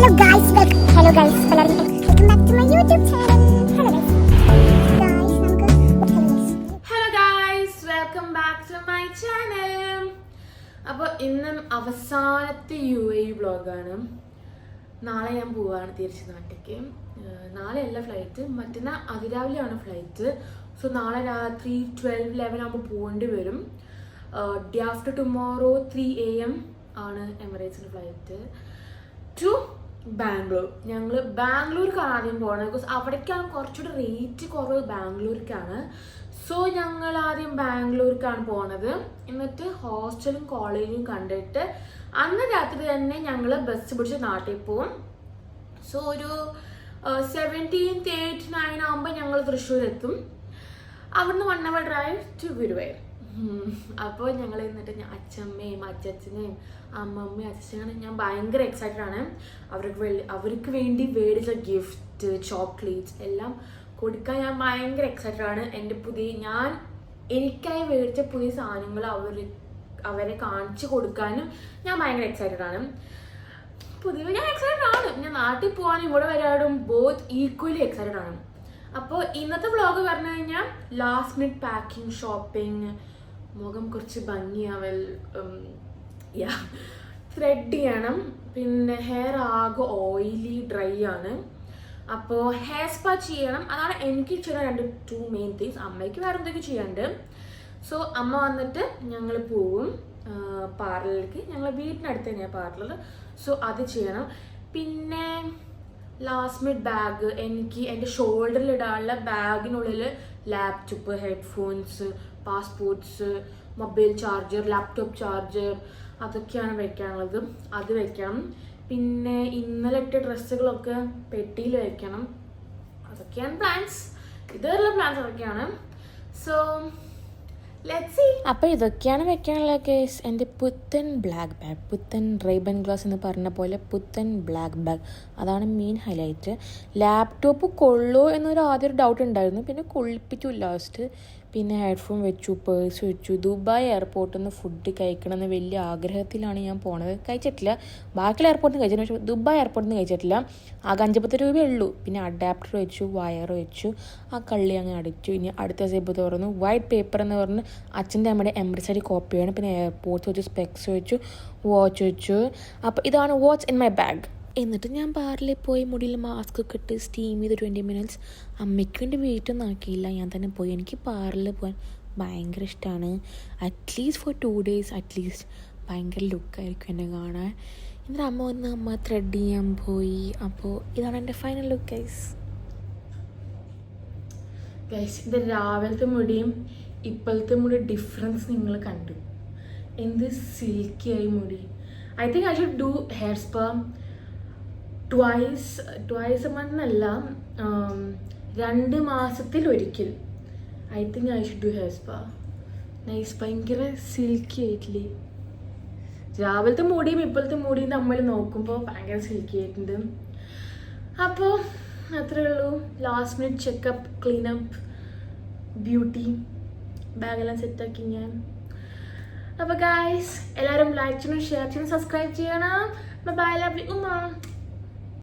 Hello guys, welcome back to my YouTube channel. Hello guys, welcome back to my channel. അപ്പോൾ ഇന്ന് അവസാനത്തെ UAE വ്ളോഗാണ്. നാളെ ഞാൻ പോവാണ് തിരിച്ച് നാട്ടിലേക്ക്. നാളെയല്ല ഫ്ലൈറ്റ്, മറ്റന്നാൾ അതിരാവിലെയാണ് ഫ്ലൈറ്റ്. സോ നാളെ രാത്രി 12-11 ആകുമ്പോൾ പോകേണ്ടി വരും. ഡേ ആഫ്റ്റർ ടുമോറോ 3 AM ആണ് എമിറേറ്റ്സിൻ്റെ ഫ്ലൈറ്റ് ടു ബാംഗ്ലൂർ. ഞങ്ങൾ ബാംഗ്ലൂർക്കാണ് ആദ്യം പോകുന്നത്. ബിക്കോസ് അവിടേക്കാണ് കുറച്ചുകൂടി റേറ്റ് കുറവ് ബാംഗ്ലൂർക്കാണ്. സോ ഞങ്ങൾ ആദ്യം ബാംഗ്ലൂർക്കാണ് പോണത്. എന്നിട്ട് ഹോസ്റ്റലും കോളേജും കണ്ടിട്ട് അന്ന് രാത്രി തന്നെ ഞങ്ങൾ ബസ് പിടിച്ച് നാട്ടിൽ പോകും. സോ ഒരു 17th 8th 9 ആകുമ്പോൾ ഞങ്ങൾ തൃശ്ശൂർ എത്തും. അവിടുന്ന് 1 hour ഡ്രൈവ് ടു ഗുരുവായൂർ. അപ്പോൾ ഞങ്ങൾ എന്നിട്ട് അച്ഛമ്മയും അച്ഛനെയും അമ്മമ്മയും അച്ഛനും ഞാൻ ഭയങ്കര എക്സൈറ്റഡ് ആണ്. അവർക്ക് വേണ്ടി മേടിച്ച ഗിഫ്റ്റ് ചോക്ലേറ്റ്സ് എല്ലാം കൊടുക്കാൻ ഞാൻ ഭയങ്കര എക്സൈറ്റഡ് ആണ്. എനിക്കായി മേടിച്ച പുതിയ സാധനങ്ങൾ അവരെ കാണിച്ചു കൊടുക്കാനും ഞാൻ ഭയങ്കര എക്സൈറ്റഡ് ആണ്. ഞാൻ എക്സൈറ്റഡ് ആണ്. ഞാൻ നാട്ടിൽ പോകാനും ഇവിടെ വരാനും ബോത്ത് ഈക്വലി എക്സൈറ്റഡ് ആണ്. അപ്പോൾ ഇന്നത്തെ വ്ളോഗ് പറഞ്ഞു കഴിഞ്ഞാൽ ലാസ്റ്റ് മിനിറ്റ് പാക്കിംഗ്, ഷോപ്പിംഗ്, മുഖം കുറച്ച് ഭംഗിയാവൽ, ത്രെഡ് ചെയ്യണം, പിന്നെ ഹെയർ ആകെ ഓയിലി ഡ്രൈ ആണ്. അപ്പോൾ ഹെയർ സ്പാ ചെയ്യണം. അതാണ് എനിക്ക് ചെയ്യുന്ന 2 മെയിൻ തിങ്സ്. അമ്മയ്ക്ക് വേറെ എന്തൊക്കെ ചെയ്യാണ്ട്. സോ അമ്മ വന്നിട്ട് ഞങ്ങൾ പോവും പാർലറിലേക്ക്. ഞങ്ങൾ വീട്ടിനടുത്ത് തന്നെയാണ് പാർലർ. സോ അത് ചെയ്യണം. പിന്നെ ലാസ്റ്റ് മിനിറ്റ് ബാഗ്, എനിക്ക് എൻ്റെ ഷോൾഡറിൽ ഇടാനുള്ള ബാഗിനുള്ളിൽ laptop, headphones, passports, mobile charger, laptop charger അതൊക്കെയാണ് വെക്കാനുള്ളത്. അത് വെക്കണം. പിന്നെ ഇന്നലെ ഇട്ട ഡ്രസ്സുകളൊക്കെ പെട്ടിയിൽ വെക്കണം. അതൊക്കെയാണ് പ്ലാൻസ്. ഇതുവരെയുള്ള പ്ലാൻസ് അതൊക്കെയാണ്. So let's see. അപ്പോൾ ഇതൊക്കെയാണ് വെക്കാനുള്ള കേസ്. എൻ്റെ പുത്തൻ ബ്ലാക്ക് ബാഗ്, പുത്തൻ റേബൻ ഗ്ലാസ് എന്ന് പറഞ്ഞ പോലെ പുത്തൻ ബ്ലാക്ക് ബാഗ്, അതാണ് മെയിൻ ഹൈലൈറ്റ്. ലാപ്ടോപ്പ് കൊള്ളോ എന്നൊരു ആദ്യം ഡൗട്ട് ഉണ്ടായിരുന്നു. പിന്നെ കൊള്ളിപ്പിച്ചു ലാസ്റ്റ്. പിന്നെ ഹെഡ്ഫോൺ വെച്ചു, പേഴ്സ് വെച്ചു. ദുബായ് എയർപോർട്ടിൽ നിന്ന് ഫുഡ് കഴിക്കണമെന്ന് വലിയ ആഗ്രഹത്തിലാണ് ഞാൻ പോണത്. കഴിച്ചിട്ടില്ല. ബാക്കിയുള്ള എയർപോർട്ടിൽ നിന്ന് കഴിച്ചിട്ടുണ്ട്, പക്ഷേ ദുബായ് എയർപോർട്ടിൽ നിന്ന് കഴിച്ചിട്ടില്ല. ആകെ 50 രൂപയേ ഉള്ളൂ. പിന്നെ അഡാപ്റ്റർ വെച്ചു, വയർ വെച്ചു, ആ കള്ളി അങ്ങ് അടിച്ചു. ഇനി അടുത്ത സ്റ്റെപ്പ് തുറന്നു. വൈറ്റ് പേപ്പർ എന്ന് പറഞ്ഞ് അച്ഛൻ്റെ അമ്മയുടെ എംബ്രസറി കോപ്പിയാണ്. പിന്നെ എയർപോർട്ട്സ് വെച്ചു, സ്പെക്സ് വെച്ചു, വാച്ച് വെച്ചു. അപ്പോൾ ഇതാണ് വാച്ച് ഇൻ മൈ ബാഗ്. എന്നിട്ട് ഞാൻ പാർലറിൽ പോയി മുടിയിൽ മാസ്ക് ഒക്കെ ഇട്ട് സ്റ്റീം ചെയ്ത് 20 minutes. അമ്മയ്ക്ക് വേണ്ടി വെയിറ്റ് ഒന്നും ആക്കിയില്ല, ഞാൻ തന്നെ പോയി. എനിക്ക് പാർലറിൽ പോകാൻ ഭയങ്കര ഇഷ്ടമാണ്. അറ്റ്ലീസ്റ്റ് ഫോർ 2 days അറ്റ്ലീസ്റ്റ് ഭയങ്കര ലുക്കായിരിക്കും എന്നെ കാണാൻ. എന്നിട്ട് അമ്മ വന്ന് അമ്മ ത്രെഡ് ചെയ്യാൻ പോയി. അപ്പോൾ ഇതാണ് എൻ്റെ ഫൈനൽ ലുക്ക് ഗൈസ്. എൻ്റെ രാവിലത്തെ മുടിയും ഇപ്പോഴത്തെ മുടി ഡിഫറൻസ് നിങ്ങൾ കണ്ടു. എന്ത് സിൽക്കിയായി മുടി. I think I should do hair spa twice A month അല്ല, 2 മാസത്തിലൊരിക്കൽ. I think I should do hair spa. Nice. ഭയങ്കര സിൽക്കി ആയിട്ടില്ലേ. രാവിലത്തെ മുടിയും ഇപ്പോഴത്തെ മുടിയും നമ്മൾ നോക്കുമ്പോൾ ഭയങ്കര സിൽക്കി ആയിട്ടുണ്ട്. അപ്പോൾ അത്രേ ഉള്ളൂ. Last minute checkup, cleanup, beauty, ബാഗെല്ലാം സെറ്റാക്കി ഞാൻ. അപ്പോൾ ഗൈസ് എല്ലാവരും ലൈക്ക് ചെയ്യണം, ഷെയർ ചെയ്യണം, സബ്സ്ക്രൈബ് ചെയ്യണം. ബൈ, ലവ് യു ഉമ്മ.